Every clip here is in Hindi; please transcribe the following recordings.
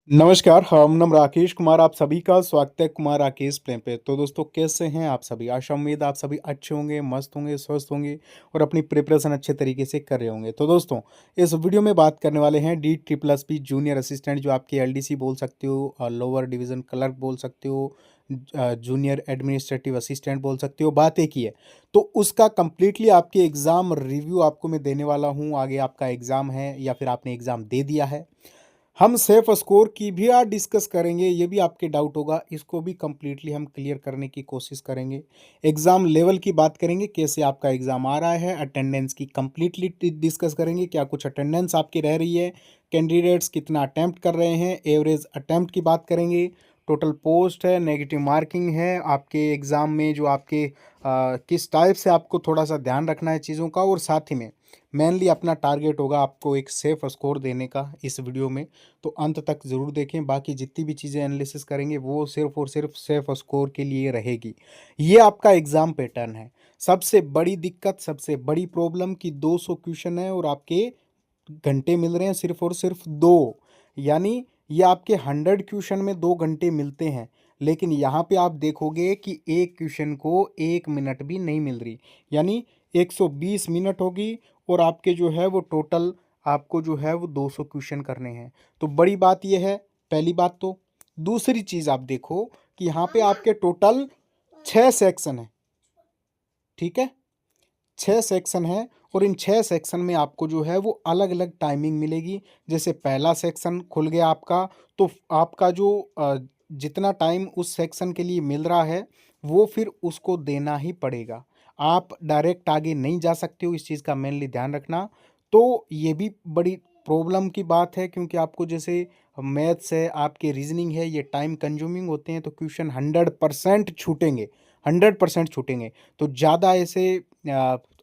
नमस्कार, हम नाम राकेश कुमार, आप सभी का स्वागत है कुमार राकेश प्रेम पे। तो दोस्तों कैसे हैं आप सभी? आशा उम्मीद आप सभी अच्छे होंगे, मस्त होंगे, स्वस्थ होंगे और अपनी प्रिपरेशन अच्छे तरीके से कर रहे होंगे। तो दोस्तों इस वीडियो में बात करने वाले हैं D triple S P junior assistant, जो आपके एलडीसी बोल सकते हो, लोअर डिवीज़न क्लर्क बोल सकते हो, जूनियर एडमिनिस्ट्रेटिव असिस्टेंट बोल सकते हो। बात एक ही है। तो उसका कंप्लीटली आपके एग्ज़ाम रिव्यू आपको मैं देने वाला हूँ। आगे आपका एग्ज़ाम है या फिर आपने एग्ज़ाम दे दिया है, हम सेफ स्कोर की भी आज डिस्कस करेंगे। ये भी आपके डाउट होगा, इसको भी कंप्लीटली हम क्लियर करने की कोशिश करेंगे। एग्ज़ाम लेवल की बात करेंगे, कैसे आपका एग्ज़ाम आ रहा है। अटेंडेंस की कंप्लीटली डिस्कस करेंगे, क्या कुछ अटेंडेंस आपकी रह रही है, कैंडिडेट्स कितना अटैम्प्ट कर रहे हैं, एवरेज अटैम्प्ट की बात करेंगे, टोटल पोस्ट है, नेगेटिव मार्किंग है आपके एग्ज़ाम में, जो आपके किस टाइप से आपको थोड़ा सा ध्यान रखना है चीज़ों का। और साथ ही में मेनली अपना टारगेट होगा आपको एक सेफ स्कोर देने का इस वीडियो में। तो अंत तक ज़रूर देखें। बाकी जितनी भी चीज़ें एनालिसिस करेंगे वो सिर्फ और सिर्फ सेफ स्कोर के लिए रहेगी। ये आपका एग्ज़ाम पैटर्न है। सबसे बड़ी दिक्कत, सबसे बड़ी प्रॉब्लम कि 200 क्वेश्चन है और आपके घंटे मिल रहे हैं सिर्फ और सिर्फ 2। यानी ये आपके 100 क्वेश्चन में 2 घंटे मिलते हैं, लेकिन यहाँ पे आप देखोगे कि एक क्वेश्चन को 1 मिनट भी नहीं मिल रही। यानी 120 मिनट होगी और आपके जो है वो टोटल आपको जो है वो 200 क्वेश्चन करने हैं। तो बड़ी बात ये है, पहली बात तो। दूसरी चीज़ आप देखो कि यहाँ पे आपके टोटल 6 सेक्शन है, ठीक है? 6 सेक्शन है और इन 6 सेक्शन में आपको जो है वो अलग-अलग टाइमिंग मिलेगी। जैसे पहला सेक्शन खुल गया आपका, तो आपका जो जितना टाइम उस सेक्शन के लिए मिल रहा है, वो फिर उसको देना ही पड़ेगा। आप डायरेक्ट आगे नहीं जा सकते हो, इस चीज़ का मेनली ध्यान रखना। तो ये भी बड़ी प्रॉब्लम की बात है, क्योंकि आपको जैसे मैथ्स है, आपके रीज़निंग है, ये टाइम कंज्यूमिंग होते हैं, तो क्वेश्चन 100% छूटेंगे, 100% छूटेंगे। तो ज़्यादा ऐसे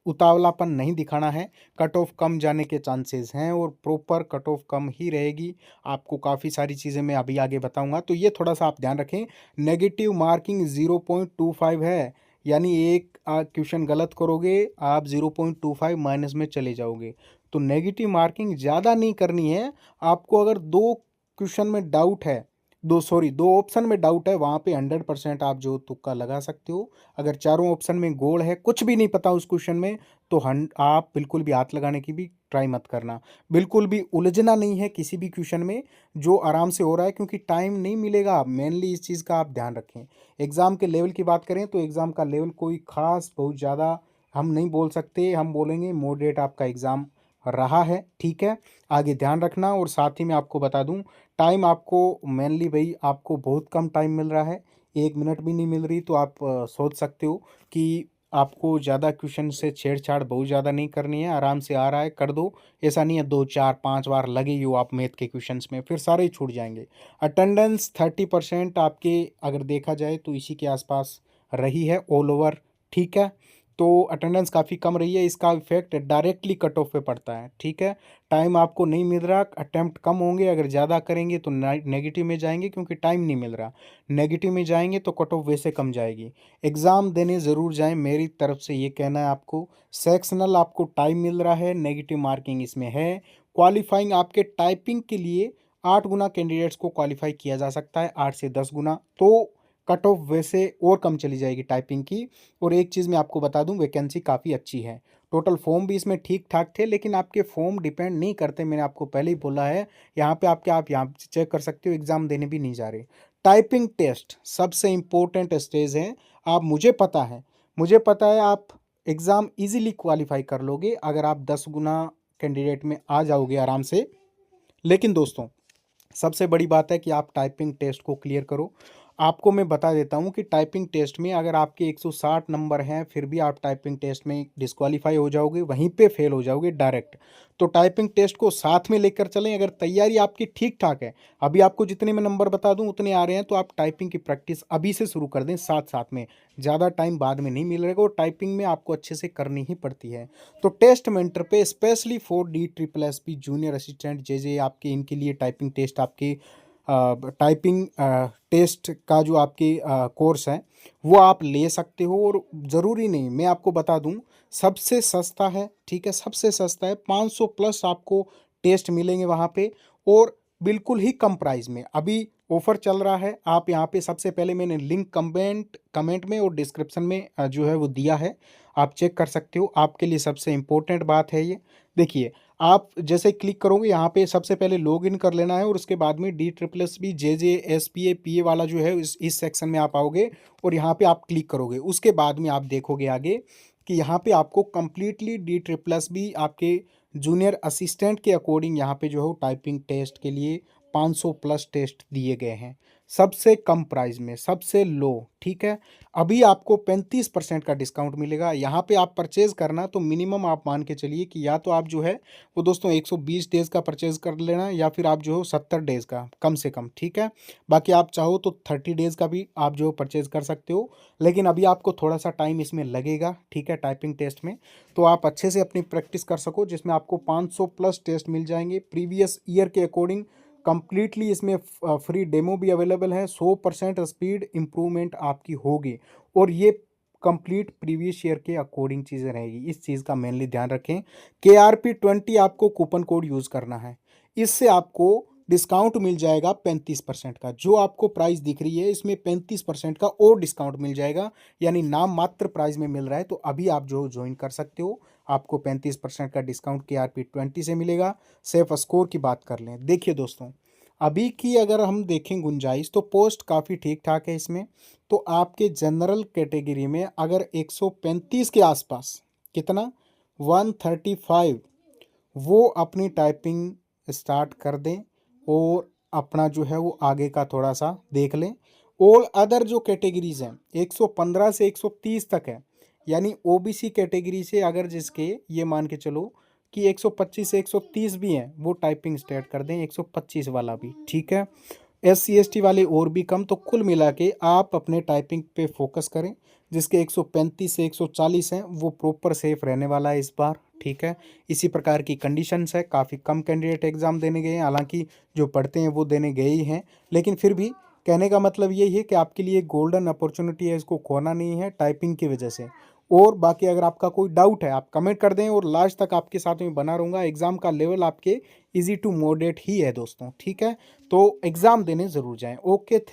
उतावलापन नहीं दिखाना है। कट ऑफ कम जाने के चांसेस हैं और प्रॉपर कट ऑफ कम ही रहेगी। आपको काफ़ी सारी चीज़ें मैं अभी आगे बताऊंगा, तो ये थोड़ा सा आप ध्यान रखें। नेगेटिव मार्किंग 0.25 है, यानी एक क्वेश्चन गलत करोगे आप 0.25 माइनस में चले जाओगे। तो नेगेटिव मार्किंग ज़्यादा नहीं करनी है। आपको अगर 2 क्वेश्चन में डाउट है, 2 ऑप्शन में डाउट है, वहाँ पे 100% आप जो तुक्का लगा सकते हो। अगर चारों ऑप्शन में गोल है, कुछ भी नहीं पता उस क्वेश्चन में, तो आप बिल्कुल भी हाथ लगाने की भी ट्राई मत करना। बिल्कुल भी उलझना नहीं है किसी भी क्वेश्चन में, जो आराम से हो रहा है, क्योंकि टाइम नहीं मिलेगा। मेनली इस चीज़ का आप ध्यान रखें। एग्ज़ाम के लेवल की बात करें तो एग्ज़ाम का लेवल कोई ख़ास बहुत ज़्यादा हम नहीं बोल सकते, हम बोलेंगे मॉडरेट आपका एग्ज़ाम रहा है, ठीक है। आगे ध्यान रखना। और साथ ही मैं आपको बता दूं, टाइम आपको मेनली भाई आपको बहुत कम टाइम मिल रहा है, 1 मिनट भी नहीं मिल रही। तो आप सोच सकते हो कि आपको ज़्यादा क्वेश्चन से छेड़छाड़ बहुत ज़्यादा नहीं करनी है। आराम से आ रहा है कर दो। ऐसा नहीं है 2 4 5 बार लगे ही हो आप मैथ के क्वेश्चंस में, फिर सारे ही छूट जाएंगे। अटेंडेंस 30% आपके अगर देखा जाए तो इसी के आसपास रही है ऑल ओवर, ठीक है। तो अटेंडेंस काफ़ी कम रही है, इसका इफेक्ट डायरेक्टली कट ऑफ पे पड़ता है, ठीक है। टाइम आपको नहीं मिल रहा, अटेम्प्ट कम होंगे, अगर ज़्यादा करेंगे तो नेगेटिव में जाएंगे, क्योंकि टाइम नहीं मिल रहा। नेगेटिव में जाएंगे तो कट ऑफ वैसे कम जाएगी। एग्ज़ाम देने ज़रूर जाएं, मेरी तरफ से ये कहना है आपको। सेक्शनल आपको टाइम मिल रहा है, नेगेटिव मार्किंग इसमें है। क्वालिफाइंग आपके टाइपिंग के लिए 8 गुना कैंडिडेट्स को क्वालिफाई किया जा सकता है, 8 से 10 गुना। तो कट ऑफ वैसे और कम चली जाएगी टाइपिंग की। और एक चीज़ मैं आपको बता दूं, वैकेंसी काफ़ी अच्छी है। टोटल फॉर्म भी इसमें ठीक ठाक थे, लेकिन आपके फॉर्म डिपेंड नहीं करते, मैंने आपको पहले ही बोला है। यहाँ पे आप यहाँ से चेक कर सकते हो, एग्ज़ाम देने भी नहीं जा रहे। टाइपिंग टेस्ट सबसे इम्पोर्टेंट स्टेज है। आप मुझे पता है आप एग्ज़ाम इजीली क्वालिफाई कर लोगे अगर आप 10 गुना कैंडिडेट में आ जाओगे आराम से। लेकिन दोस्तों सबसे बड़ी बात है कि आप टाइपिंग टेस्ट को क्लियर करो। आपको मैं बता देता हूं कि टाइपिंग टेस्ट में अगर आपके 160 नंबर हैं, फिर भी आप टाइपिंग टेस्ट में डिस्क्वालीफाई हो जाओगे, वहीं पे फेल हो जाओगे डायरेक्ट। तो टाइपिंग टेस्ट को साथ में लेकर चलें। अगर तैयारी आपकी ठीक ठाक है, अभी आपको जितने मैं नंबर बता दूं उतने आ रहे हैं, तो आप टाइपिंग की प्रैक्टिस अभी से शुरू कर दें साथ साथ में। ज़्यादा टाइम बाद में नहीं मिलेगा और टाइपिंग में आपको अच्छे से करनी ही पड़ती है। तो टेस्ट मेंटर पे specially for D triple S P junior assistant J आपके इनके लिए टाइपिंग टेस्ट आपके टाइपिंग टेस्ट का जो आपके कोर्स है वो आप ले सकते हो। और ज़रूरी नहीं, मैं आपको बता दूं, सबसे सस्ता है, ठीक है, सबसे सस्ता है। 500 प्लस आपको टेस्ट मिलेंगे वहाँ पे। और बिल्कुल ही कम प्राइस में। अभी ऑफ़र चल रहा है, आप यहाँ पे सबसे पहले मैंने लिंक कमेंट कमेंट में और डिस्क्रिप्शन में जो है वो दिया है, आप चेक कर सकते हो। आपके लिए सबसे इम्पोर्टेंट बात है ये। देखिए, आप जैसे क्लिक करोगे यहाँ पे सबसे पहले लॉगिन कर लेना है और उसके बाद में DSSB, JJ, SPA, PA वाला जो है इस सेक्शन में आप आओगे और यहाँ पे आप क्लिक करोगे। उसके बाद में आप देखोगे आगे कि यहाँ पे आपको कंप्लीटली DSSB आपके जूनियर असिस्टेंट के अकॉर्डिंग यहाँ पे जो है वो टाइपिंग टेस्ट के लिए 500 प्लस टेस्ट दिए गए हैं, सबसे कम प्राइस में, सबसे लो, ठीक है। अभी आपको 35% का डिस्काउंट मिलेगा। यहाँ पे आप परचेज करना तो मिनिमम आप मान के चलिए कि या तो आप जो है वो दोस्तों 120 डेज़ का परचेज कर लेना, या फिर आप जो हो 70 डेज़ का कम से कम, ठीक है। बाकी आप चाहो तो 30 डेज़ का भी आप जो परचेज कर सकते हो, लेकिन अभी आपको थोड़ा सा टाइम इसमें लगेगा, ठीक है, टाइपिंग टेस्ट में। तो आप अच्छे से अपनी प्रैक्टिस कर सको, जिसमें आपको 500 प्लस टेस्ट मिल जाएंगे प्रीवियस ईयर के अकॉर्डिंग। कंप्लीटली इसमें फ्री डेमो भी अवेलेबल है। 100% स्पीड इम्प्रूवमेंट आपकी होगी और ये कंप्लीट प्रीवियस ईयर के अकॉर्डिंग चीज़ें रहेगी। इस चीज़ का मेनली ध्यान रखें। KRP20 आपको कूपन कोड यूज़ करना है, इससे आपको डिस्काउंट मिल जाएगा 35% का। जो आपको प्राइस दिख रही है इसमें 35% का और डिस्काउंट मिल जाएगा, यानी नाम मात्र प्राइस में मिल रहा है। तो अभी आप जो ज्वाइन कर सकते हो, आपको 35% का डिस्काउंट KRP20 से मिलेगा। सेफ स्कोर की बात कर लें, देखिए दोस्तों, अभी की अगर हम देखें गुंजाइश तो पोस्ट काफ़ी ठीक ठाक है इसमें। तो आपके जनरल कैटेगरी में अगर 135 के आसपास, कितना, 135, वो अपनी टाइपिंग स्टार्ट कर दें और अपना जो है वो आगे का थोड़ा सा देख लें। ऑल अदर जो कैटेगरीज हैं 115 से 130 तक है, यानी OBC कैटेगरी से अगर जिसके ये मान के चलो कि 125 से 130 भी हैं, वो टाइपिंग स्टार्ट कर दें, 125 वाला भी, ठीक है। SC ST वाले और भी कम। तो कुल मिला के आप अपने टाइपिंग पे फोकस करें। जिसके 135 से 140 हैं वो प्रॉपर सेफ रहने वाला है इस बार, ठीक है। इसी प्रकार की कंडीशंस है। काफ़ी कम कैंडिडेट एग्ज़ाम देने गए हैं, हालांकि जो पढ़ते हैं वो देने गए ही हैं, लेकिन फिर भी कहने का मतलब यही है कि आपके लिए गोल्डन अपॉर्चुनिटी है, इसको खोना नहीं है टाइपिंग की वजह से। और बाकी अगर आपका कोई डाउट है आप कमेंट कर दें और लास्ट तक आपके साथ में बना रहूँगा। एग्ज़ाम का लेवल आपके इजी टू मॉडरेट ही है दोस्तों, ठीक है। तो एग्ज़ाम देने ज़रूर जाएं। Okay, thank